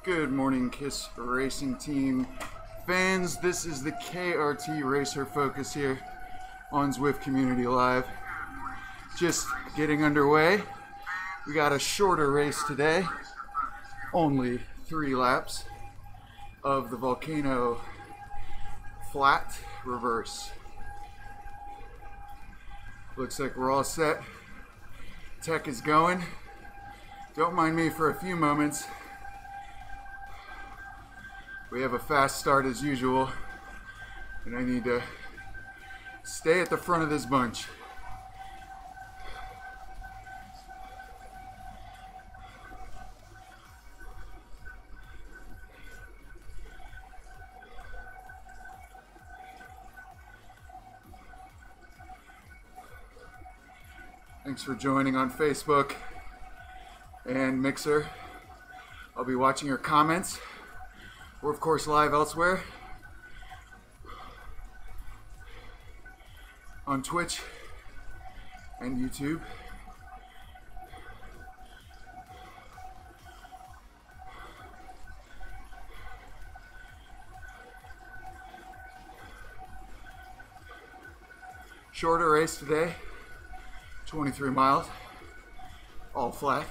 Good morning, KISS Racing Team fans. This is the KRT Racer Focus here on Zwift Community Live. Just getting underway. We got a shorter race today, only 3 laps of the Volcano flat reverse. Looks like we're all set. Tech is going. Don't mind me for a few moments. We have a fast start as usual, and I need to stay at the front of this bunch. Thanks for joining on Facebook and Mixer. I'll be watching your comments. We're of course live elsewhere on Twitch and YouTube. Shorter race today, 23 miles, all flat.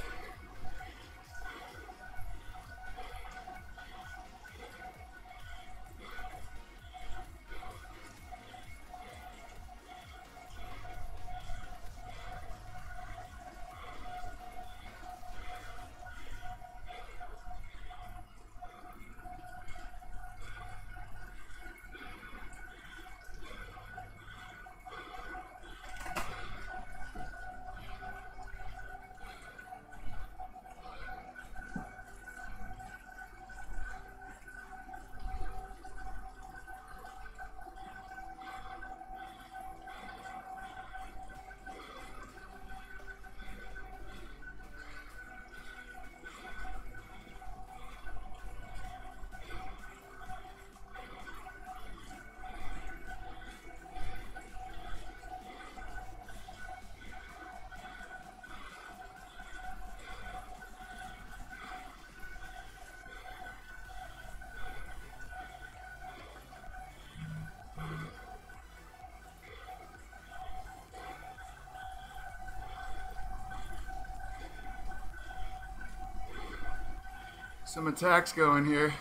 Some attacks going here.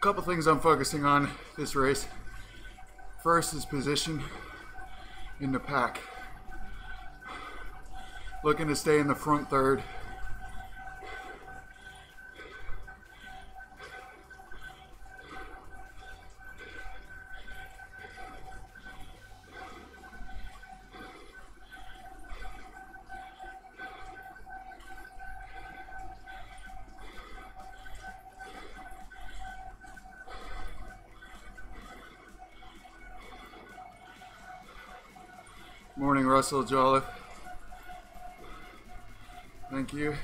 Couple things I'm focusing on this race. First is position in the pack. Looking to stay in the front third. Morning, Russell Jolliffe. Thank you.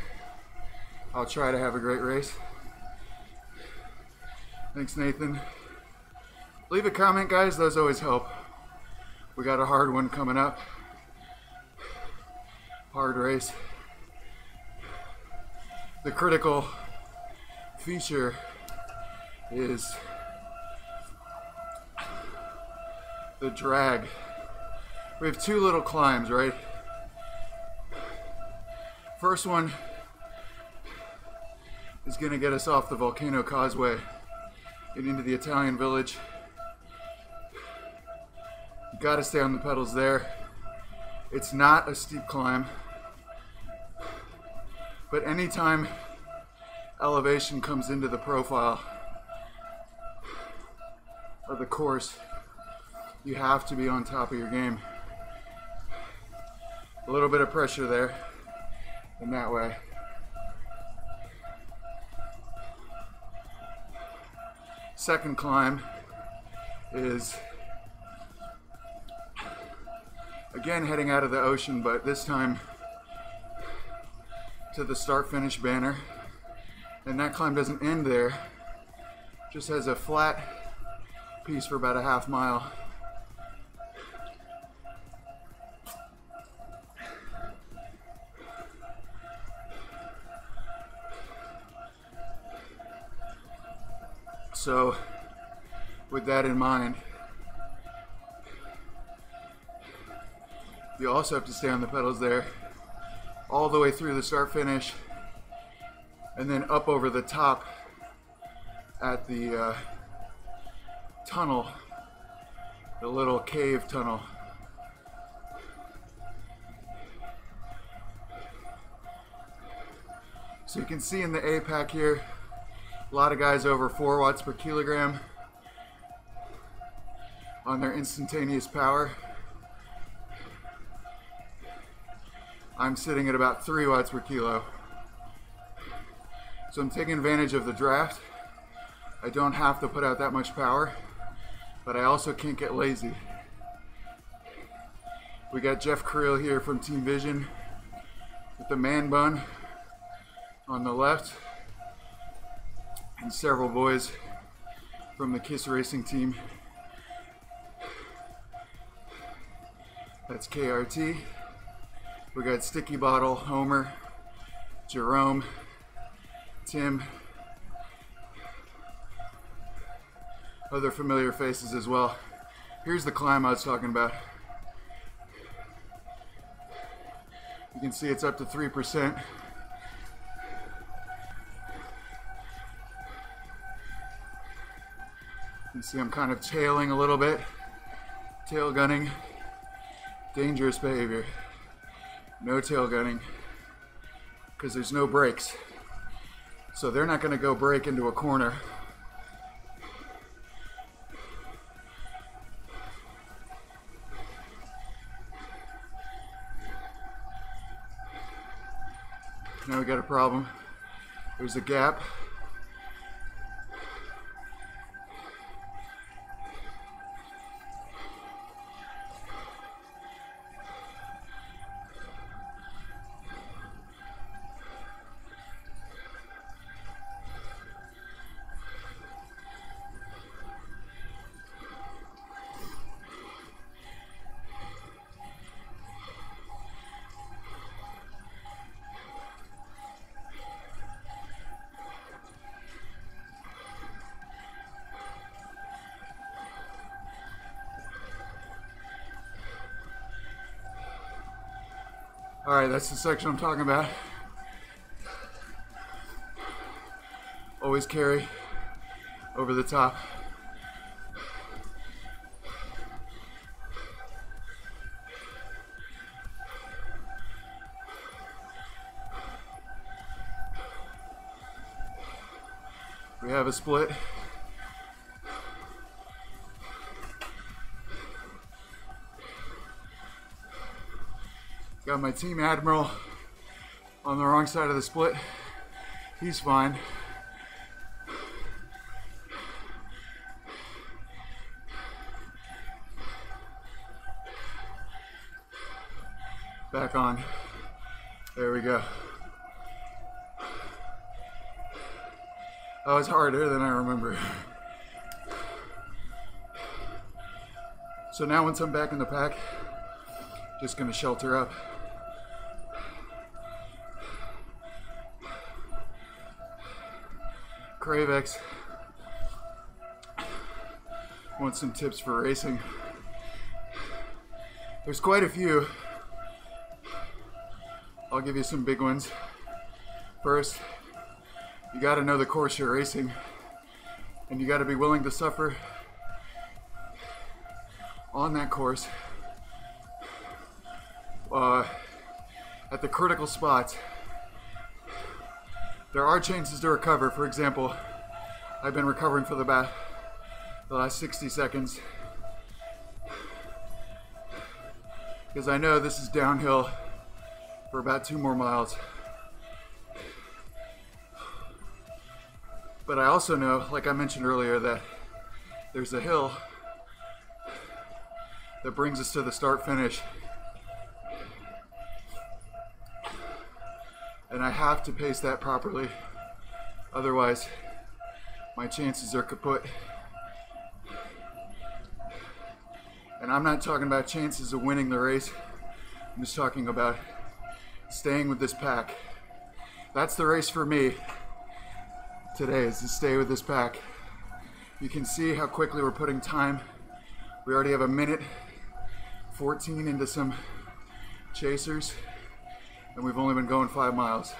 I'll try to have a great race. Thanks, Nathan. Leave a comment, guys. Those always help. We got a hard one coming up. Hard race. The critical feature is the drag. We have 2 little climbs, right? First one is gonna get us off the Volcano Causeway and into the Italian village. You gotta stay on the pedals there. It's not a steep climb, but anytime elevation comes into the profile of the course, You have to be on top of your game. A little bit of pressure there, in that way. Second climb is, again, heading out of the ocean, but this time to the start-finish banner. And that climb doesn't end there, just has a flat piece for about a half mile. So, with that in mind, you also have to stay on the pedals there all the way through the start finish, and then up over the top at the tunnel, the little cave tunnel. So you can see in the APAC here, a lot of guys over 4 watts per kilogram on their instantaneous power. I'm sitting at about 3 watts per kilo. So I'm taking advantage of the draft. I don't have to put out that much power, but I also can't get lazy. We got Jeff Creel here from Team Vision with the man bun on the left, and several boys from the KISS Racing team. That's KRT. We got Sticky Bottle, Homer, Jerome, Tim, other familiar faces as well. Here's the climb I was talking about. You can see it's up to 3%. You see I'm kind of tailing a little bit, tail gunning, dangerous behavior. No tail gunning, because there's no brakes. So they're not going to go brake into a corner. Now we got a problem. There's a gap. All right, that's the section I'm talking about. Always carry over the top. We have a split. Got my team admiral on the wrong side of the split. He's fine. Back on. There we go. That was harder than I remember. So now once I'm back in the pack, just gonna shelter up. Cravex wants some tips for racing. There's quite a few. I'll give you some big ones. First, you gotta know the course you're racing, and you gotta be willing to suffer on that course at the critical spots. There are chances to recover. For example, I've been recovering for the last 60 seconds. because I know this is downhill for about 2 more miles. But I also know, like I mentioned earlier, that there's a hill that brings us to the start finish. And I have to pace that properly. Otherwise, my chances are kaput. And I'm not talking about chances of winning the race. I'm just talking about staying with this pack. That's the race for me today, is to stay with this pack. You can see how quickly we're putting time. We already have 1:14 into some chasers, and we've only been going 5 miles.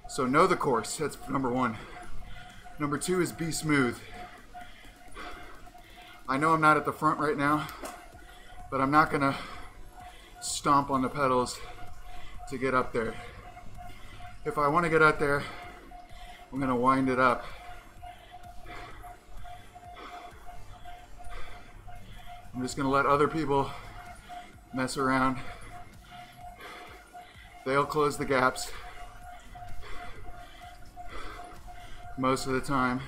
So know the course, that's number 1. Number 2 is be smooth. I know I'm not at the front right now, but I'm not gonna stomp on the pedals to get up there. If I wanna get up there, I'm gonna wind it up. I'm just gonna let other people mess around. They'll close the gaps most of the time.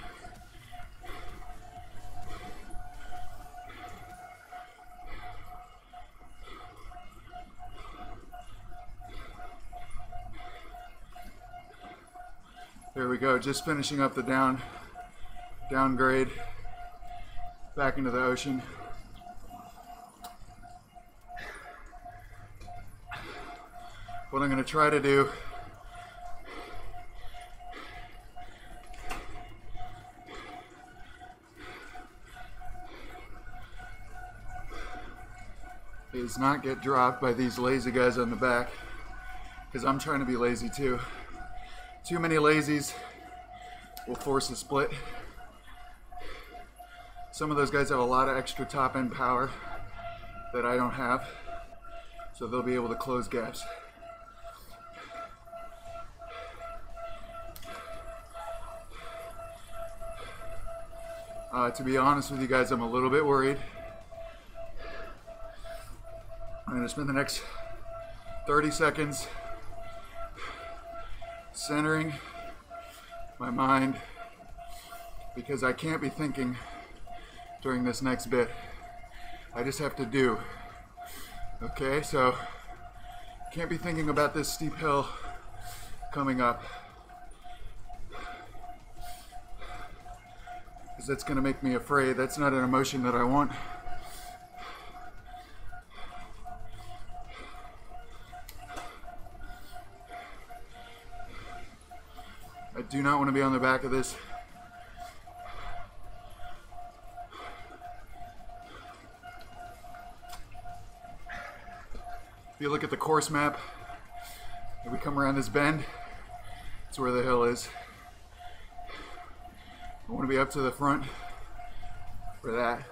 There we go, just finishing up the downgrade back into the ocean. What I'm going to try to do is not get dropped by these lazy guys on the back, because I'm trying to be lazy too. Too many lazies will force a split. Some of those guys have a lot of extra top end power that I don't have, so they'll be able to close gaps. To be honest with you guys, I'm a little bit worried. I'm going to spend the next 30 seconds centering my mind, because I can't be thinking during this next bit. I just have to do. Okay, so can't be thinking about this steep hill coming up, because that's going to make me afraid. That's not an emotion that I want. I do not want to be on the back of this. If you look at the course map, if we come around this bend, that's where the hill is. I want to be up to the front for that.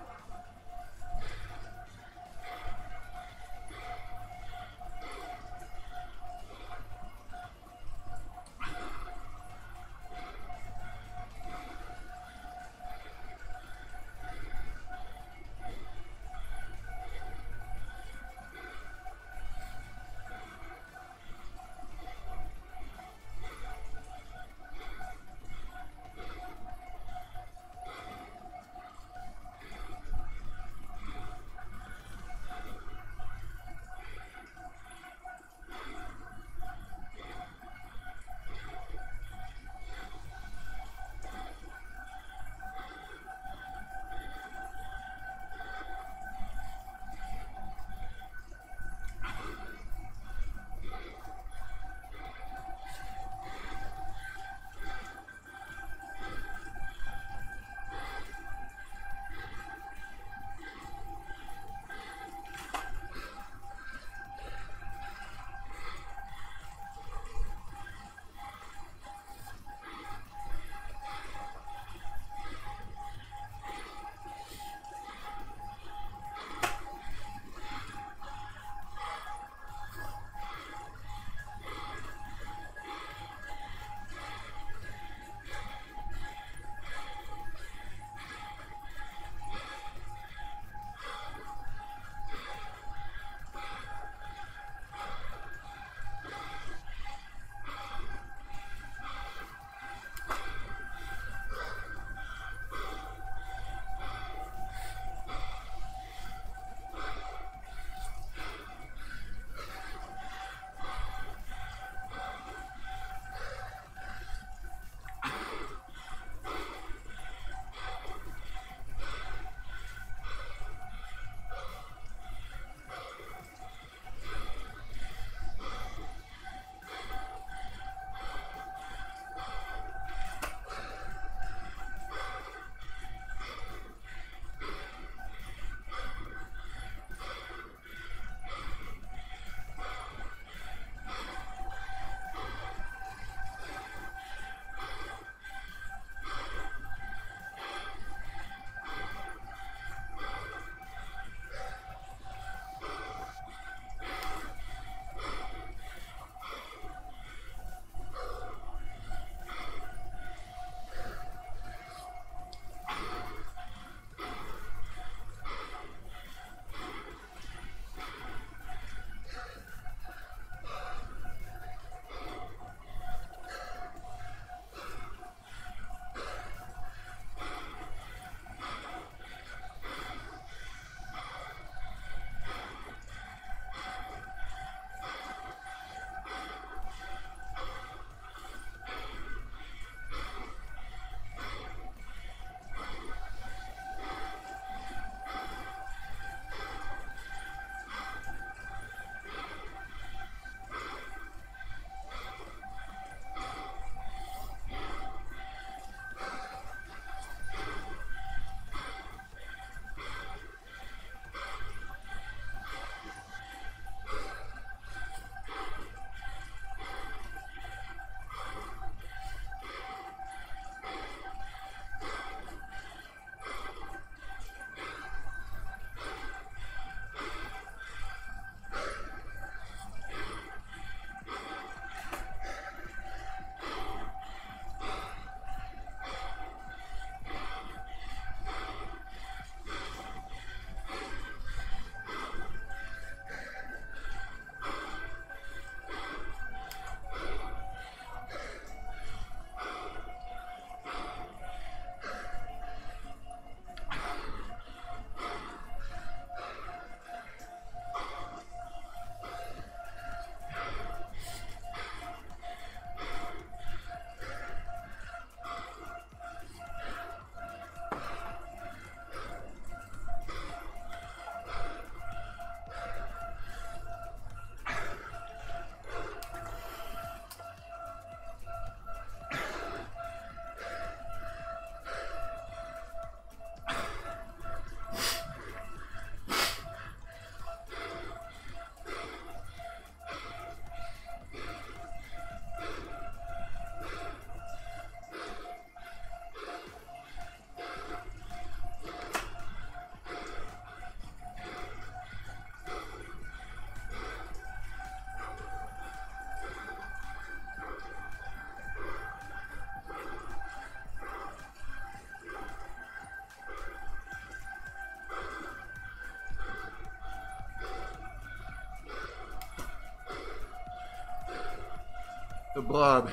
The blob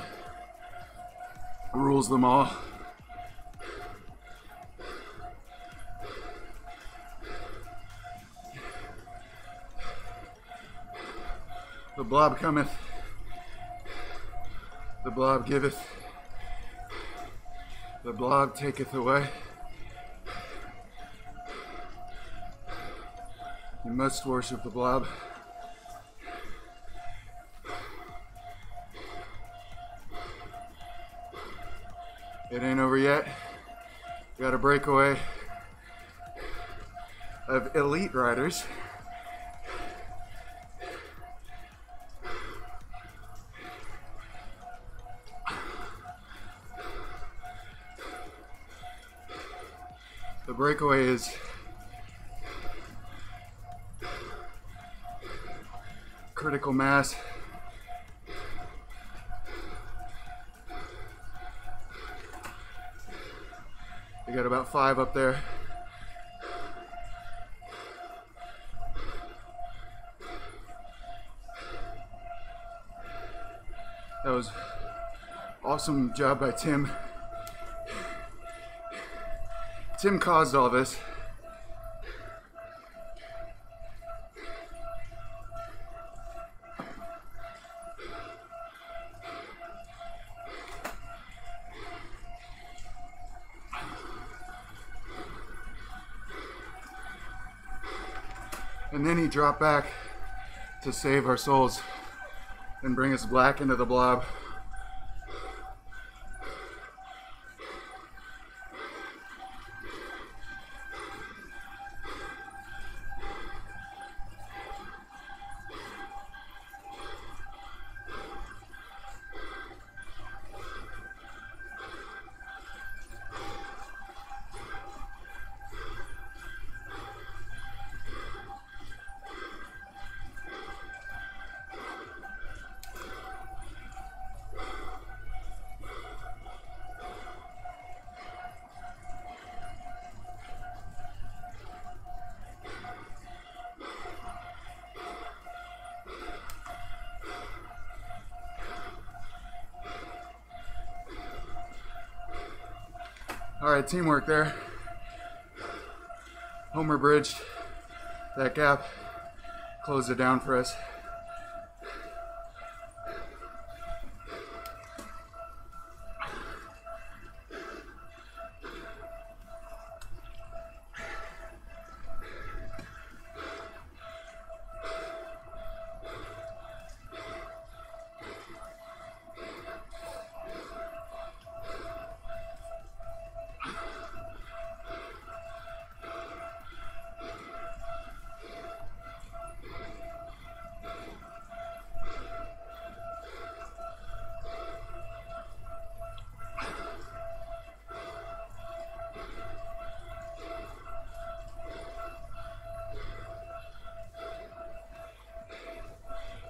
rules them all. The blob cometh, the blob giveth, the blob taketh away. You must worship the blob. It ain't over yet. Got a breakaway of elite riders. The breakaway is critical mass. We got about 5 up there. That was awesome job by Tim. Tim caused all this. And then he dropped back to save our souls and bring us back into the blob. All right, teamwork there. Homer bridged that gap, closed it down for us.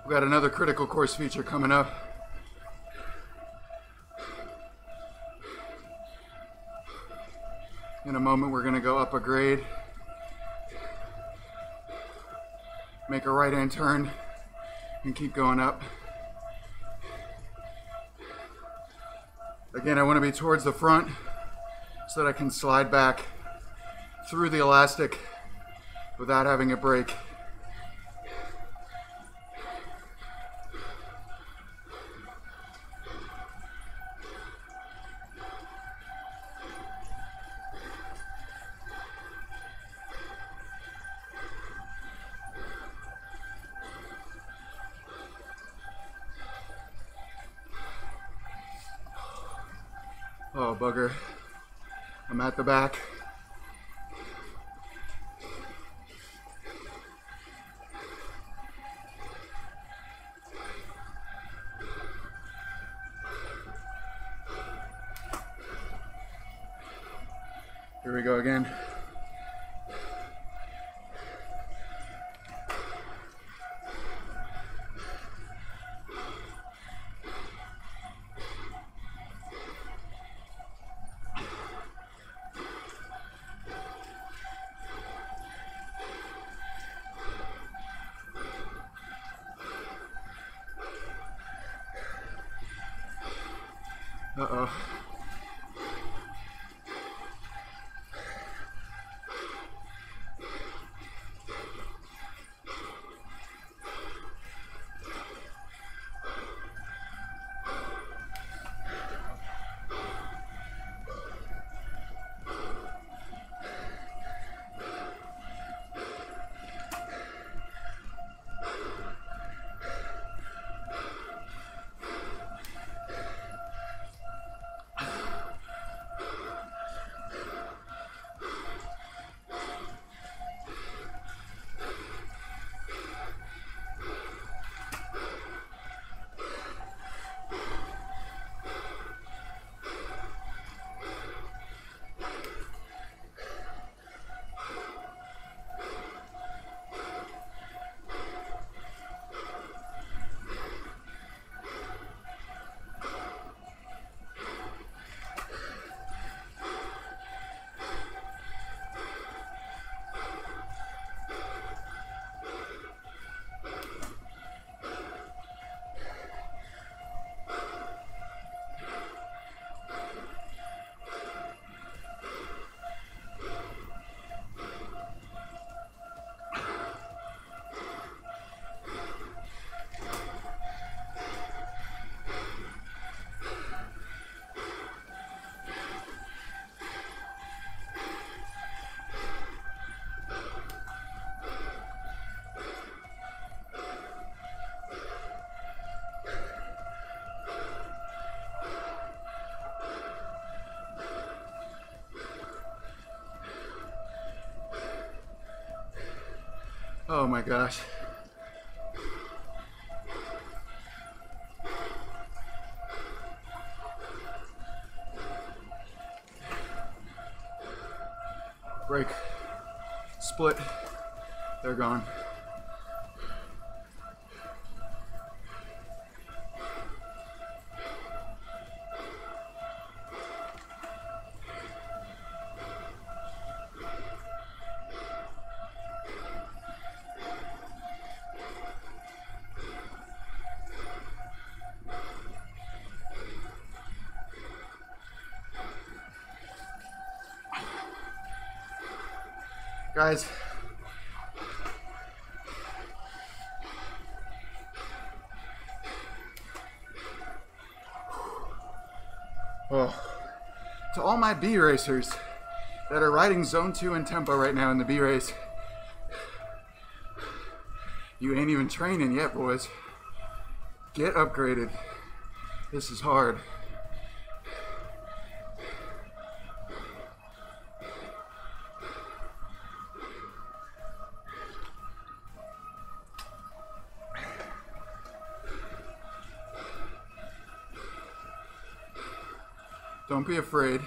We've got another critical course feature coming up. In a moment, we're going to go up a grade, make a right-hand turn, and keep going up. Again, I want to be towards the front so that I can slide back through the elastic without having it break. Oh, bugger. I'm at the back. Here we go again. Uh-oh. Oh my gosh. Break. Split. They're gone. Guys, oh, to all my B racers that are riding zone 2 and tempo right now in the B race, you ain't even training yet, boys. Get upgraded. This is hard. Don't be afraid.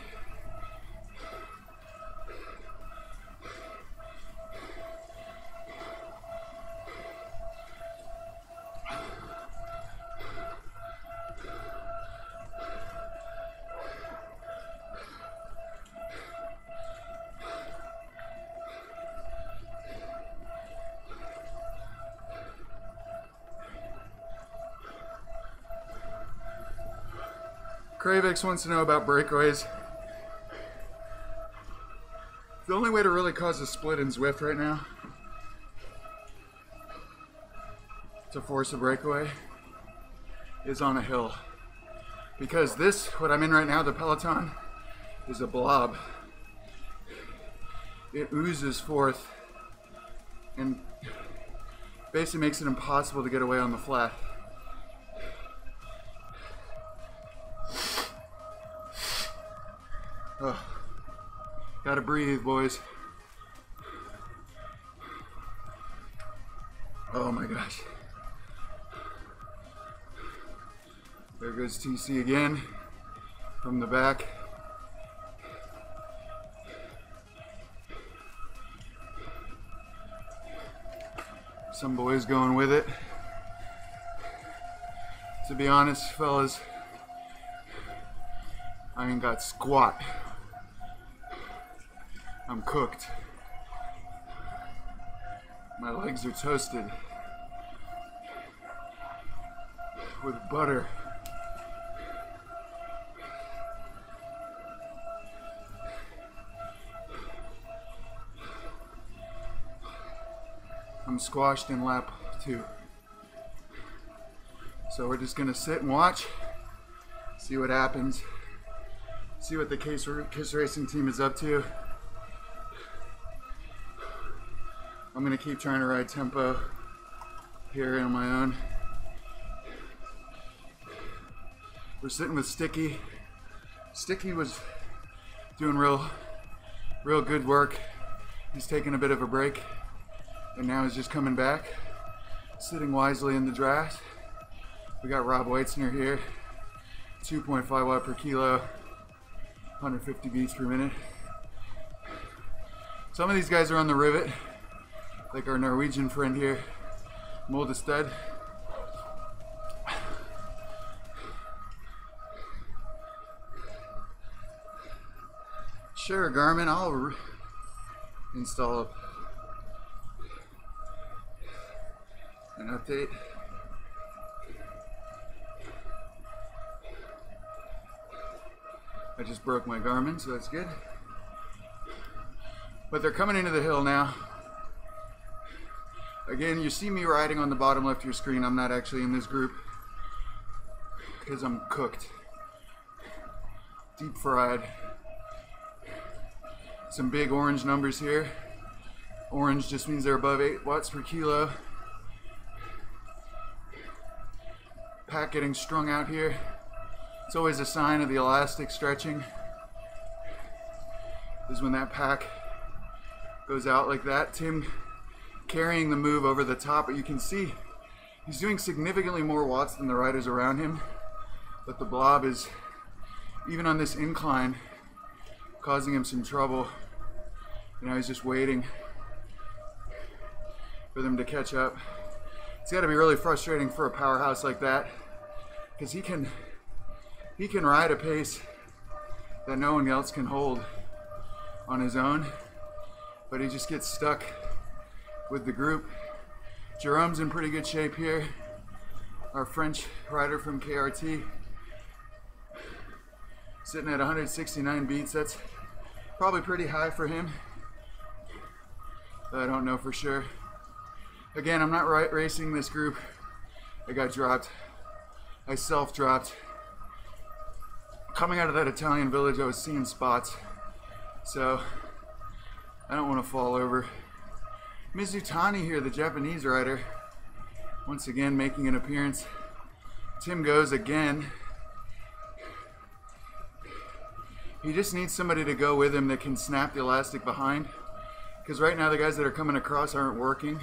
Cravix wants to know about breakaways. The only way to really cause a split in Zwift right now to force a breakaway is on a hill. Because this, what I'm in right now, the Peloton, is a blob. It oozes forth and basically makes it impossible to get away on the flat. Oh, gotta breathe, boys. Oh my gosh. There goes TC again from the back. Some boys going with it. To be honest, fellas, I ain't got squat. I'm cooked. My legs are toasted with butter. I'm squashed in lap 2. So we're just gonna sit and watch, see what happens, see what the KISS Racing team is up to. I'm gonna keep trying to ride tempo here on my own. We're sitting with Sticky. Sticky was doing real good work. He's taking a bit of a break, and now he's just coming back, sitting wisely in the draft. We got Rob Weitzner here, 2.5 watt per kilo, 150 beats per minute. Some of these guys are on the rivet, like our Norwegian friend here, Molde Stud. Sure, Garmin, I'll install an update. I just broke my Garmin, so that's good. But they're coming into the hill now. Again, you see me riding on the bottom left of your screen. I'm not actually in this group because I'm cooked. Deep fried. Some big orange numbers here. Orange just means they're above 8 watts per kilo. Pack getting strung out here. It's always a sign of the elastic stretching. Is when that pack goes out like that. Tim carrying the move over the top, but you can see he's doing significantly more watts than the riders around him. But the blob is, even on this incline, causing him some trouble. And now he's just waiting for them to catch up. It's got to be really frustrating for a powerhouse like that, because he can ride a pace that no one else can hold on his own, but he just gets stuck with the group. Jerome's in pretty good shape here, our French rider from KRT, sitting at 169 beats. That's probably pretty high for him, but I don't know for sure. Again, I'm not racing this group. I got dropped. I self-dropped. Coming out of that Italian village, I was seeing spots, so I don't want to fall over. Mizutani here, the Japanese rider, once again making an appearance. Tim goes again. He just needs somebody to go with him that can snap the elastic behind, because right now the guys that are coming across aren't working.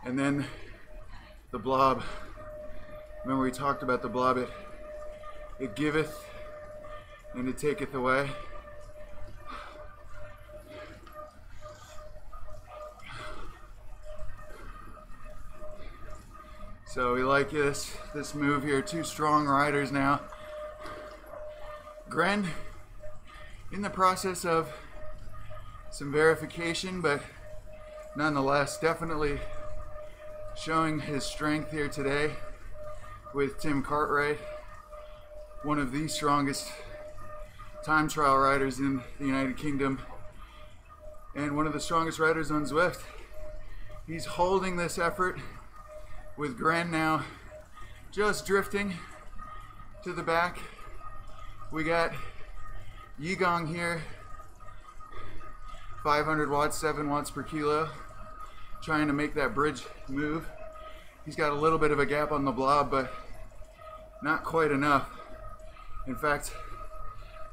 And then the blob, remember we talked about the blob, it giveth and it taketh away. So we like this move here. 2 strong riders now. Gren in the process of some verification, but nonetheless definitely showing his strength here today with Tim Cartwright, one of the strongest time trial riders in the United Kingdom and one of the strongest riders on Zwift. He's holding this effort with Gren now just drifting to the back. We got Yigong here, 500 watts, 7 watts per kilo, trying to make that bridge move. He's got a little bit of a gap on the blob, but not quite enough. In fact,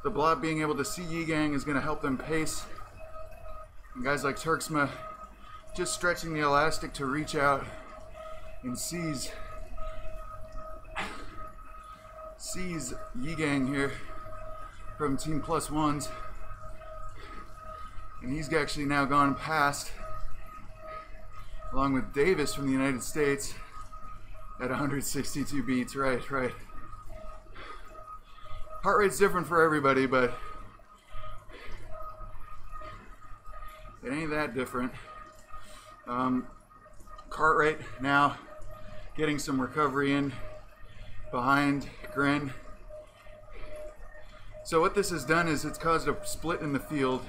the blob being able to see Yigang is going to help them pace. And guys like Turksma just stretching the elastic to reach out and seize Yigang here from Team Plus Ones. And he's actually now gone past, along with Davis from the United States, at 162 beats. Right. Heart rate's different for everybody, but it ain't that different. Cartwright now getting some recovery in behind Gren. So what this has done is it's caused a split in the field.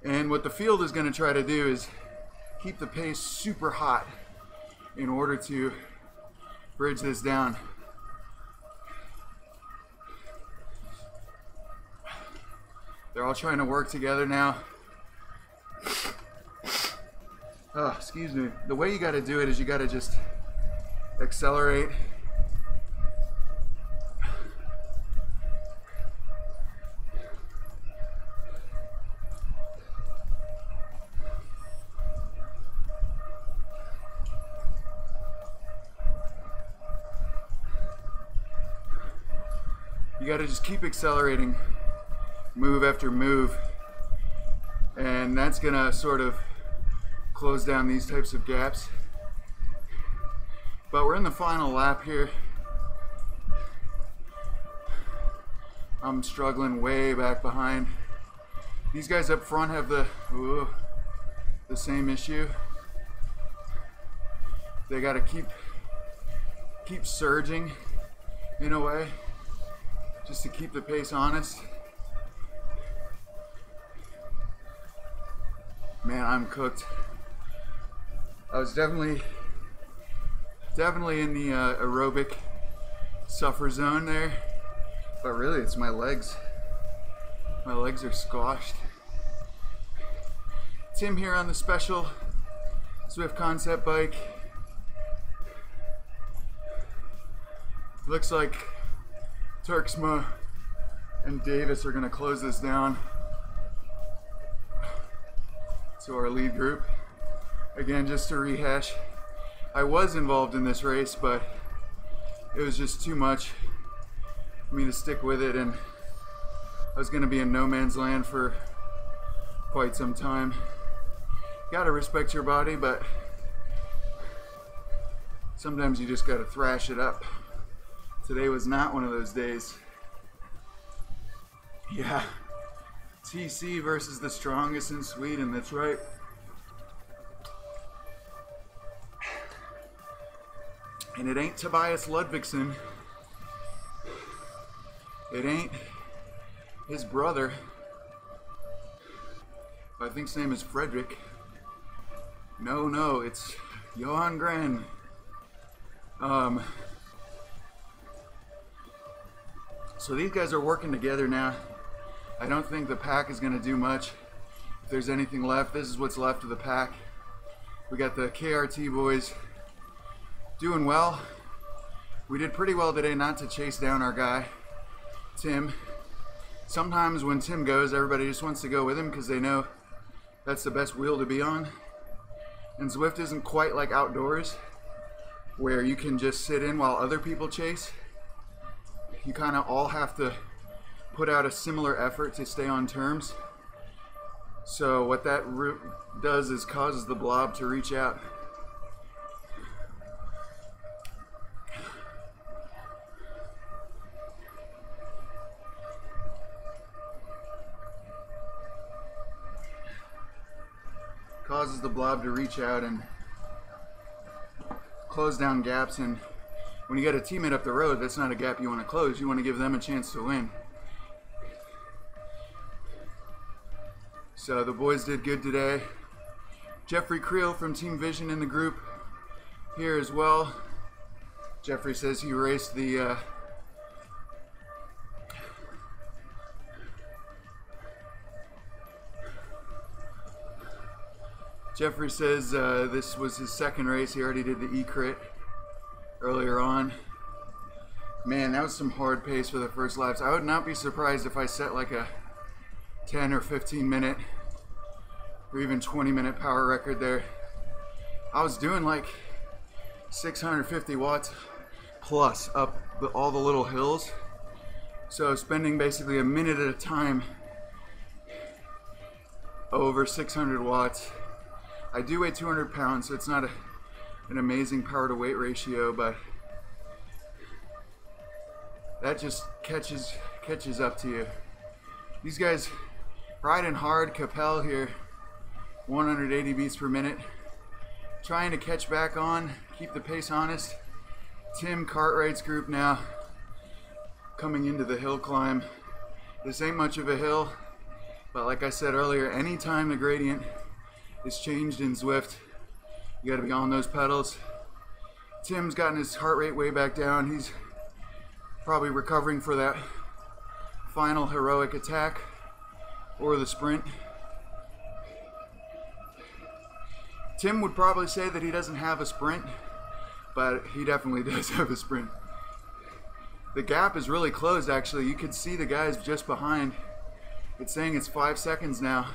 And what the field is going to try to do is keep the pace super hot in order to bridge this down. They're all trying to work together now. Oh, excuse me. The way you got to do it is you got to just accelerate. You got to just keep accelerating, move after move, and that's gonna sort of close down these types of gaps. But we're in the final lap here. I'm struggling way back behind. These guys up front have the same issue. They got to keep surging in a way, just to keep the pace honest. Man, I'm cooked. I was definitely in the aerobic suffer zone there, but really it's my legs. My legs are squashed. Tim here on the special Zwift concept bike. Looks like Turksma and Davis are going to close this down to our lead group. Again, just to rehash, I was involved in this race, but it was just too much for me to stick with it, and I was going to be in no man's land for quite some time. Gotta respect your body, but sometimes you just gotta thrash it up. Today was not one of those days. Yeah, TC versus the strongest in Sweden, that's right. And it ain't Tobias Ludvigsson. It ain't his brother. I think his name is Frederick. No, it's Johan Gren. So these guys are working together now. I don't think the pack is going to do much. If there's anything left, this is what's left of the pack. We got the KRT boys doing well. We did pretty well today not to chase down our guy, Tim. Sometimes when Tim goes, everybody just wants to go with him because they know that's the best wheel to be on. And Zwift isn't quite like outdoors, where you can just sit in while other people chase. You kind of all have to put out a similar effort to stay on terms. So what that route does is causes the blob to reach out. Causes the blob to reach out and close down gaps, and when you get a teammate up the road, that's not a gap you want to close. You want to give them a chance to win. So the boys did good today. Jeffrey Creel from Team Vision in the group here as well. Jeffrey says he raced the Jeffrey says this was his second race. He already did the E-crit earlier on. Man, that was some hard pace for the first laps. I would not be surprised if I set like a 10 or 15 minute or even 20-minute power record there. I was doing like 650 watts plus up all the little hills. So spending basically a minute at a time over 600 watts. I do weigh 200 pounds, so it's not an amazing power to weight ratio, but that just catches up to you. These guys riding hard. Capel here, 180 beats per minute. Trying to catch back on, keep the pace honest. Tim Cartwright's group now coming into the hill climb. This ain't much of a hill, but like I said earlier, anytime the gradient is changed in Zwift, You got to be on those pedals. Tim's gotten his heart rate way back down. He's probably recovering for that final heroic attack or the sprint. Tim would probably say that he doesn't have a sprint, but he definitely does have a sprint. The gap is really closed, actually. You could see the guys just behind. It's saying it's 5 seconds now.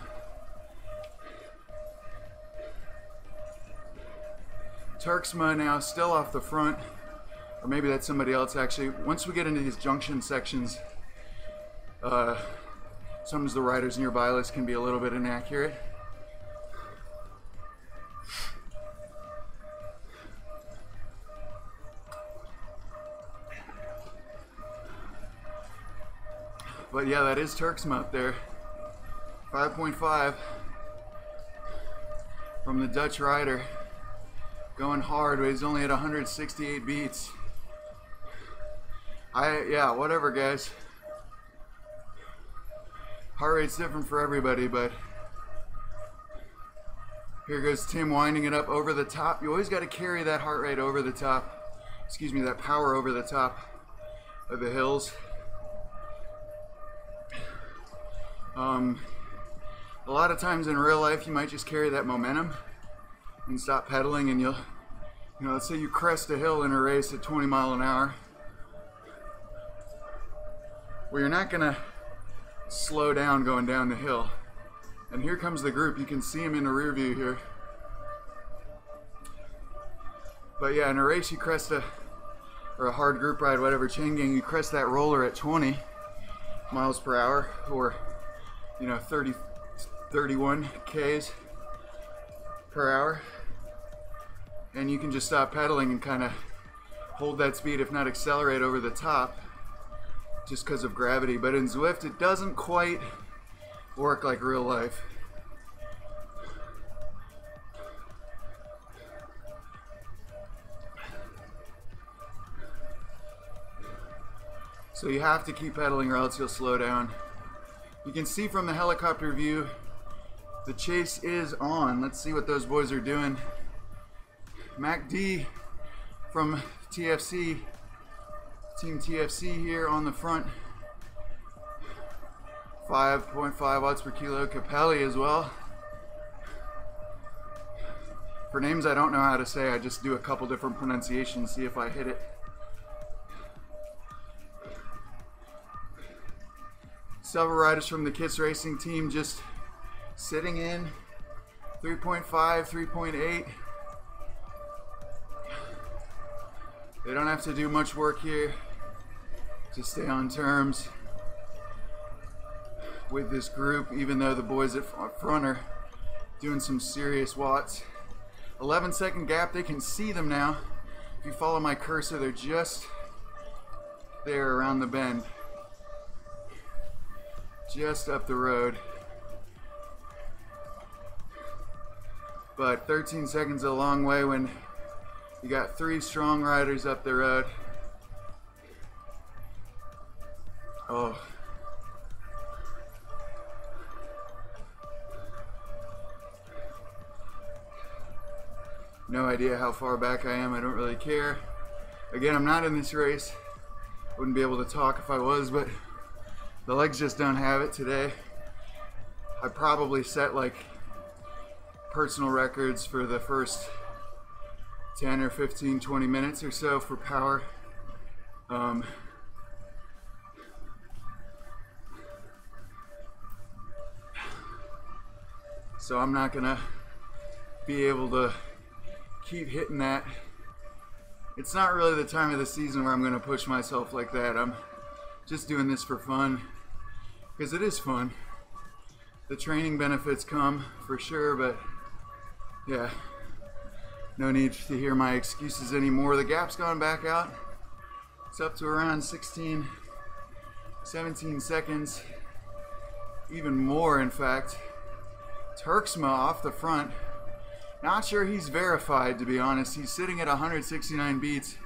Turksma now still off the front, or maybe that's somebody else actually. Once we get into these junction sections, sometimes the riders nearby us can be a little bit inaccurate. But yeah, that is Turksma up there. 5.5 from the Dutch rider. Going hard, but he's only at 168 beats. Yeah, whatever, guys. Heart rate's different for everybody, but here goes Tim winding it up over the top. You always got to carry that heart rate over the top. Excuse me, that power over the top of the hills. A lot of times in real life, you might just carry that momentum and stop pedaling, and let's say you crest a hill in a race at 20 miles an hour. Well, you're not gonna slow down going down the hill. And here comes the group. You can see them in the rear view here. But yeah, in a race, you crest a hard group ride, whatever, chain gang, you crest that roller at 20 miles per hour, or 31 Ks per hour. And you can just stop pedaling and kind of hold that speed, if not accelerate over the top, just because of gravity. But in Zwift, it doesn't quite work like real life. So you have to keep pedaling or else you'll slow down. You can see from the helicopter view, the chase is on. Let's see what those boys are doing. Mac D from TFC, Team TFC here on the front. 5.5 watts per kilo. Capelli as well. For names I don't know how to say, I just do a couple different pronunciations, see if I hit it. Several riders from the KISS Racing team just sitting in 3.5, 3.8. They don't have to do much work here to stay on terms with this group, even though the boys at front are doing some serious watts. 11-second gap, they can see them now. If you follow my cursor, they're just there around the bend. Just up the road. But 13 seconds is a long way when you got 3 strong riders up the road. Oh. No idea how far back I am. I don't really care. Again, I'm not in this race. Wouldn't be able to talk if I was, but the legs just don't have it today. I probably set like personal records for the first 10 or 15, 20 minutes or so for power. So I'm not gonna be able to keep hitting that. It's not really the time of the season where I'm gonna push myself like that. I'm just doing this for fun, because it is fun. The training benefits come for sure, but yeah, no need to hear my excuses anymore. The gap's gone back out. It's up to around 16, 17 seconds, even more in fact. Turksma off the front. Not sure he's verified, to be honest. He's sitting at 169 beats,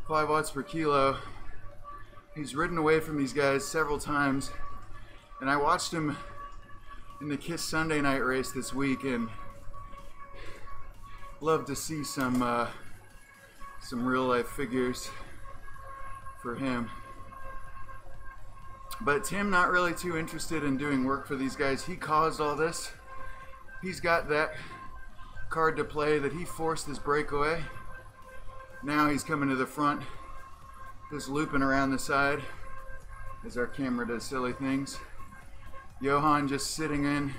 5 watts per kilo. He's ridden away from these guys several times, and I watched him in the KISS Sunday night race this week, and love to see some real life figures for him. But Tim not really too interested in doing work for these guys. He caused all this. He's got that card to play that he forced this breakaway. Now he's coming to the front, just looping around the side as our camera does silly things. Johan just sitting in.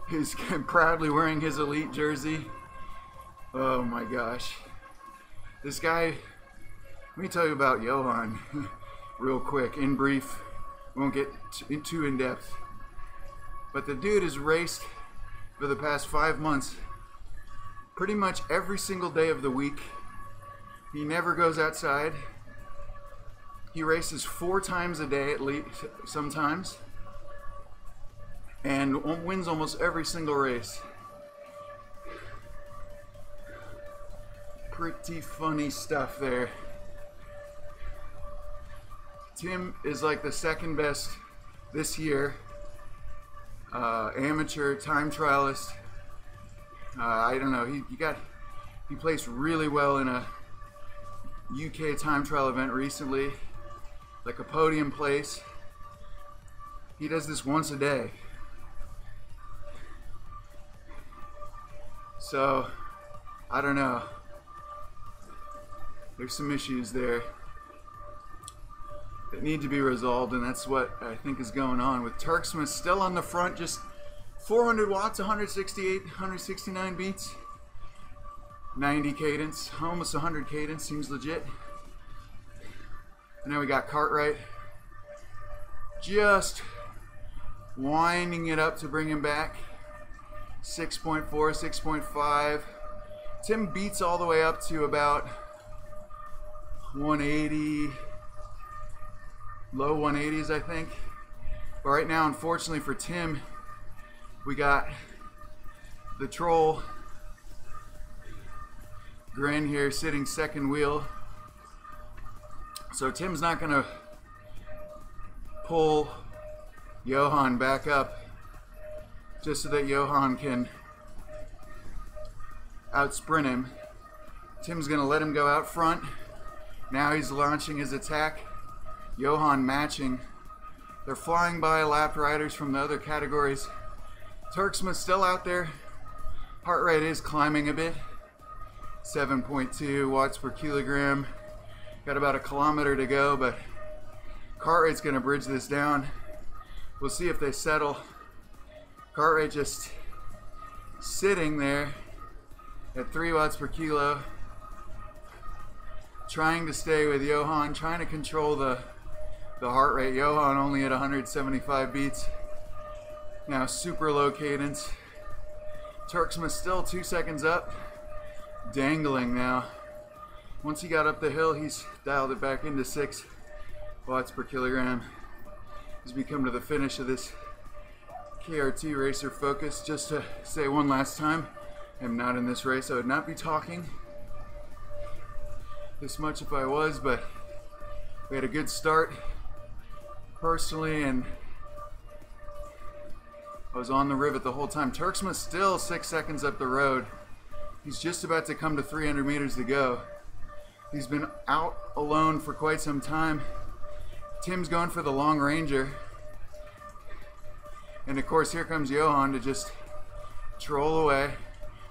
He's proudly wearing his elite jersey. Oh my gosh. This guy, let me tell you about Johan real quick, in brief. We won't get too in depth. But the dude has raced for the past 5 months pretty much every single day of the week. He never goes outside. He races 4 times a day at least, sometimes, and wins almost every single race. Pretty funny stuff there. Tim is like the second best this year amateur time trialist. I don't know, he placed really well in a UK time trial event recently, like a podium place. He does this once a day. So, I don't know. There's some issues there that need to be resolved, and that's what I think is going on with Turksmith still on the front, just 400 watts, 168, 169 beats, 90 cadence, almost 100 cadence, seems legit. And now we got Cartwright just winding it up to bring him back. 6.4, 6.5. Tim beats all the way up to about 180, low 180s, I think. But right now, unfortunately for Tim, we got the troll Grin here sitting second wheel. So Tim's not gonna pull Johan back up just so that Johan can out-sprint him. Tim's gonna let him go out front. Now he's launching his attack. Johan matching. They're flying by lapped riders from the other categories. Turksmith still out there. Heart rate is climbing a bit. 7.2 watts per kilogram. Got about a kilometer to go, but cart rate's gonna bridge this down. We'll see if they settle. Cart rate just sitting there at 3 watts per kilo. Trying to stay with Johan, trying to control the heart rate. Johan only at 175 beats. Now super low cadence. Turksmith still 2 seconds up. Dangling now. Once he got up the hill, he's dialed it back into 6 watts per kilogram. As we come to the finish of this KRT Racer Focus, just to say one last time, I'm not in this race. I would not be talking this much if I was, but we had a good start personally, and I was on the rivet the whole time. Turksmith still 6 seconds up the road. He's just about to come to 300 meters to go. He's been out alone for quite some time. Tim's going for the long ranger. And of course, here comes Johan to just troll away.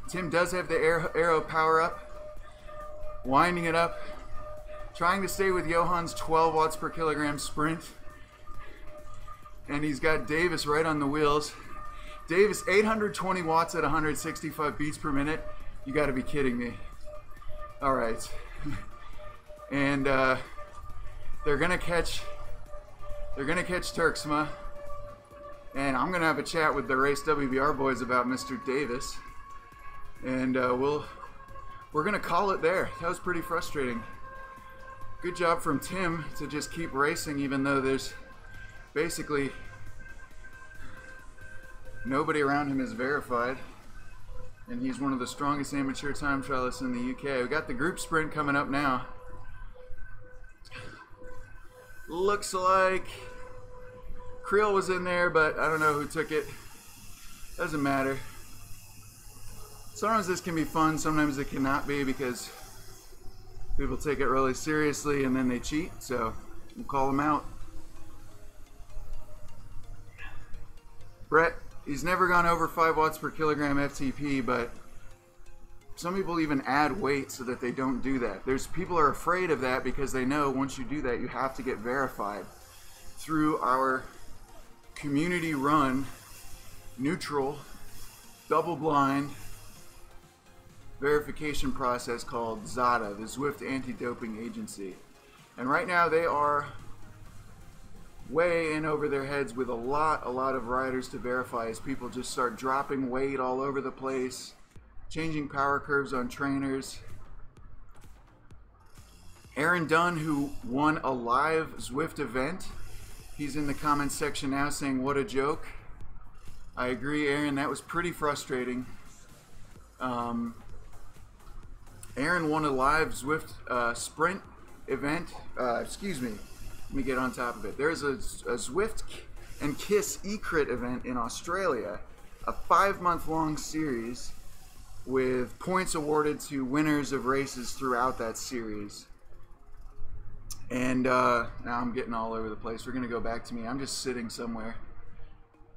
Tim does have the arrow power up. Winding it up. Trying to stay with Johan's 12 watts per kilogram sprint. And he's got Davis right on the wheels. Davis, 820 watts at 165 beats per minute. You gotta be kidding me. All right. And they're gonna catch Turksmith. And I'm gonna have a chat with the Race WBR boys about Mr. Davis. And we're gonna call it there. That was pretty frustrating. Good job from Tim to just keep racing even though there's basically nobody around him is verified. And he's one of the strongest amateur time trialists in the UK. We got the group sprint coming up now. Looks like Creel was in there, but I don't know who took it. Doesn't matter. Sometimes this can be fun, sometimes it cannot be, because people take it really seriously and then they cheat, so we'll call them out. Brett, he's never gone over 5 watts per kilogram FTP, but some people even add weight so that they don't do that. People are afraid of that because they know once you do that, you have to get verified through our community-run, neutral, double-blind verification process called ZADA, the Zwift Anti-Doping Agency. And right now they are way in over their heads with a lot of riders to verify as people just start dropping weight all over the place, changing power curves on trainers. Aaron Dunn, who won a live Zwift event, he's in the comments section now saying, what a joke. I agree, Aaron, that was pretty frustrating. Aaron won a live Zwift sprint event. Excuse me, let me get on top of it. There's a Zwift and KISS eCrit event in Australia, a 5-month-long series with points awarded to winners of races throughout that series. And now I'm getting all over the place. We're gonna go back to me. I'm just sitting somewhere.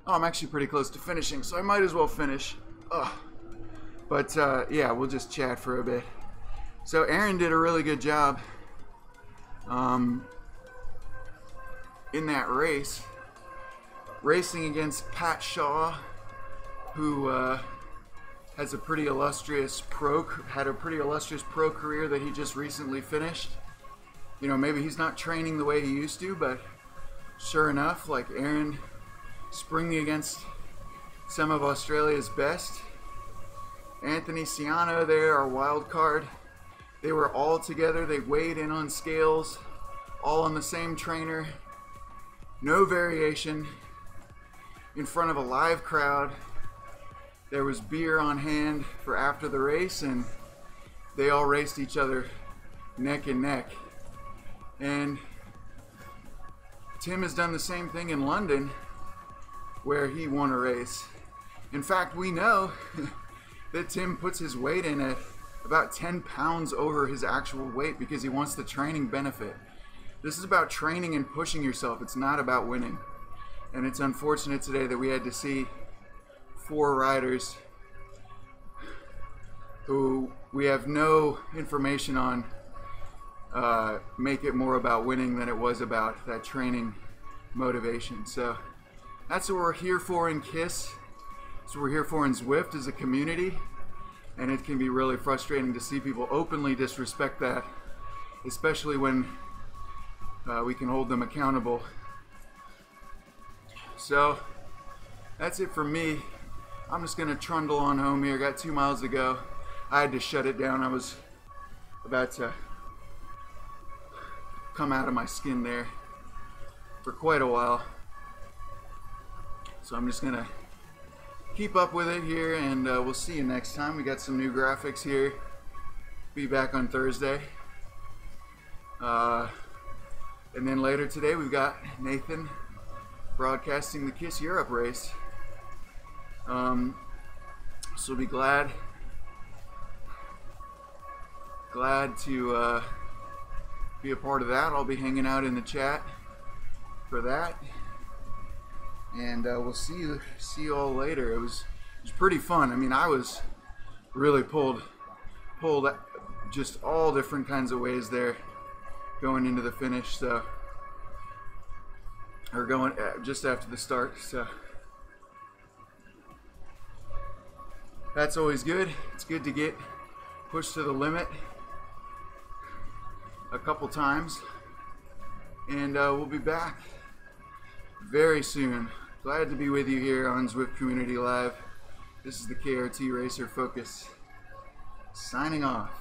Oh, I'm actually pretty close to finishing, so I might as well finish. Ugh. But yeah, we'll just chat for a bit. So Aaron did a really good job in that race, racing against Pat Shaw, who has a pretty illustrious pro career that he just recently finished. You know, maybe he's not training the way he used to, but sure enough, like Aaron springing against some of Australia's best. Anthony Ciano there, our wild card. They were all together, they weighed in on scales, all on the same trainer, no variation, in front of a live crowd. There was beer on hand for after the race, and they all raced each other neck and neck. And Tim has done the same thing in London, where he won a race. In fact, we know that Tim puts his weight in at about 10 pounds over his actual weight because he wants the training benefit. This is about training and pushing yourself. It's not about winning. And it's unfortunate today that we had to see 4 riders who we have no information on make it more about winning than it was about that training motivation. So that's what we're here for in KISS. That's what we're here for in Zwift as a community. And it can be really frustrating to see people openly disrespect that, especially when we can hold them accountable. So that's it for me. I'm just gonna trundle on home here. Got 2 miles to go. I had to shut it down. I was about to come out of my skin there for quite a while. So I'm just gonna keep up with it here, and we'll see you next time. We got some new graphics here. Be back on Thursday. And then later today we've got Nathan broadcasting the KISS Europe race. So be glad to be a part of that. I'll be hanging out in the chat for that. And we'll see you all later. It was pretty fun. I mean, I was really pulled just all different kinds of ways there going into the finish. So, or going just after the start. So that's always good. It's good to get pushed to the limit a couple times, and we'll be back very soon. Glad to be with you here on Zwift Community Live. This is the KRT Racer Focus, signing off.